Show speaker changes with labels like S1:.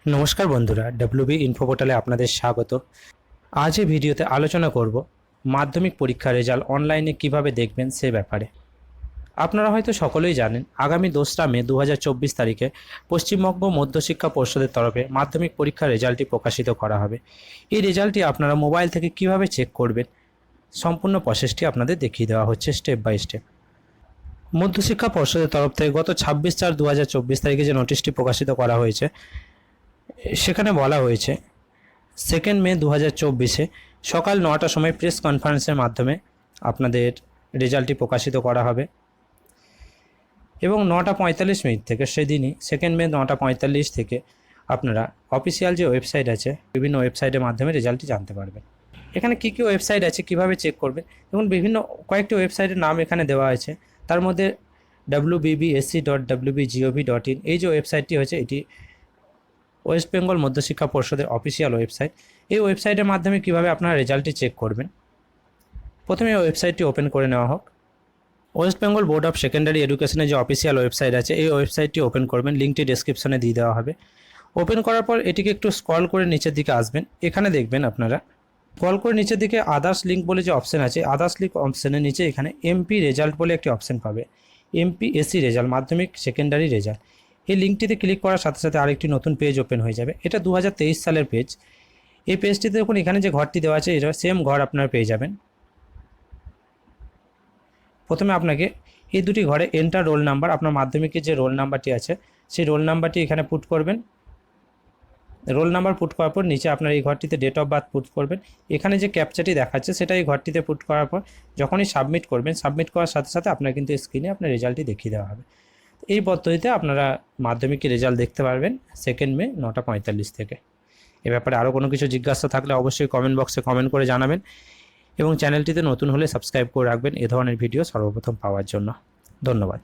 S1: নমস্কার বন্ধুরা, WB info পোর্টালে আপনাদের স্বাগত। আজ এই ভিডিওতে আলোচনা করব মাধ্যমিক পরীক্ষার রেজাল্ট অনলাইনে কিভাবে দেখবেন সে ব্যাপারে। আপনারা হয়তো সকলেই জানেন, আগামী 2রা মে 2024 তারিখে পশ্চিমবঙ্গ মধ্যশিক্ষা পর্ষদের তরফে মাধ্যমিক পরীক্ষার রেজাল্টটি প্রকাশিত করা হবে। এই রেজাল্টটি আপনারা মোবাইল থেকে কিভাবে চেক করবেন, সম্পূর্ণ প্রসেসটি আপনাদের দেখিয়ে দেওয়া হচ্ছে স্টেপ বাই স্টেপ। মধ্যশিক্ষা পর্ষদের তরফ থেকে গত 26/4/2024 তারিখে যে নোটিশটি প্রকাশিত করা হয়েছে, সেখানে বলা হয়েছে 2 মে 2024 সকাল 9টার সময় প্রেস কনফারেন্সের মাধ্যমে আপনাদের রেজাল্টটি প্রকাশিত করা হবে এবং 9:45 থেকে সেদিনই 2 মে 9:45 থেকে আপনারা অফিসিয়াল যে ওয়েবসাইট আছে, বিভিন্ন ওয়েবসাইটের মাধ্যমে রেজাল্টটি জানতে পারবেন। এখানে কী কী ওয়েবসাইট আছে, কিভাবে চেক করবেন, এবং বিভিন্ন কয়েকটি ওয়েবসাইটের নাম এখানে দেওয়া আছে। তার মধ্যে wbbsc.wbgov.in এই যে ওয়েবসাইটটি হয়েছে, এটি ওয়েস্ট বেঙ্গল মধ্যশিক্ষা পর্ষদের অফিসিয়াল ওয়েবসাইট। এই ওয়েবসাইটের মাধ্যমে কিভাবে আপনারা রেজাল্টটি চেক করবেন, প্রথমে এই ওয়েবসাইটটি ওপেন করে নেওয়া হোক। West Bengal board of secondary এডুকেশনের যে অফিসিয়াল ওয়েবসাইট আছে, এই ওয়েবসাইটটি ওপেন করবেন। লিঙ্কটি ডেসক্রিপশনে দিয়ে দেওয়া হবে। ওপেন করার পর এটিকে একটু স্ক্রল করে নিচের দিকে আসবেন। এখানে দেখবেন আপনারা স্ক্রল করে নিচের দিকে আদার্স লিঙ্ক বলে যে অপশান আছে, আদার্স লিঙ্ক অপশানের নিচে এখানে এমপি রেজাল্ট বলে একটি অপশান পাবে। এমপিএসসি রেজাল্ট, মাধ্যমিক সেকেন্ডারি রেজাল্ট। এই লিঙ্কটিতে ক্লিক করার সাথে সাথে আরেকটি নতুন পেজ ওপেন হয়ে যাবে। এটা 2023 সালের পেজ। এই পেজটিতে দেখুন, এখানে যে ঘরটি দেওয়া আছে, এটা সেম ঘর আপনারা পেয়ে যাবেন। প্রথমে আপনাকে এই দুটি ঘরে এন্টার রোল নাম্বার, আপনার মাধ্যমিকের যে রোল নাম্বারটি আছে সেই রোল নাম্বারটি এখানে পুট করবেন। রোল নাম্বার পুট করার পর নিচে আপনার এই ঘরটিতে ডেট অফ বার্থ পুট করবেন। এখানে যে ক্যাপচাটি দেখাচ্ছে সেটা এই ঘরটিতে পুট করার পর যখনই সাবমিট করবেন, সাবমিট করার সাথে সাথে আপনার কিন্তু স্ক্রিনে আপনার রেজাল্টটি দেখিয়ে দেওয়া হবে। এই পদ্ধতিতে আপনারা মাধ্যমিকের রেজাল্ট দেখতে পারবেন 2 মে 9:45 থেকে। এ ব্যাপারে আরও কোনো কিছু জিজ্ঞাসা থাকলে অবশ্যই কমেন্ট বক্সে কমেন্ট করে জানাবেন এবং চ্যানেলটিতে নতুন হলে সাবস্ক্রাইব করে রাখবেন এ ধরনের ভিডিও সর্বপ্রথম পাওয়ার জন্য। ধন্যবাদ।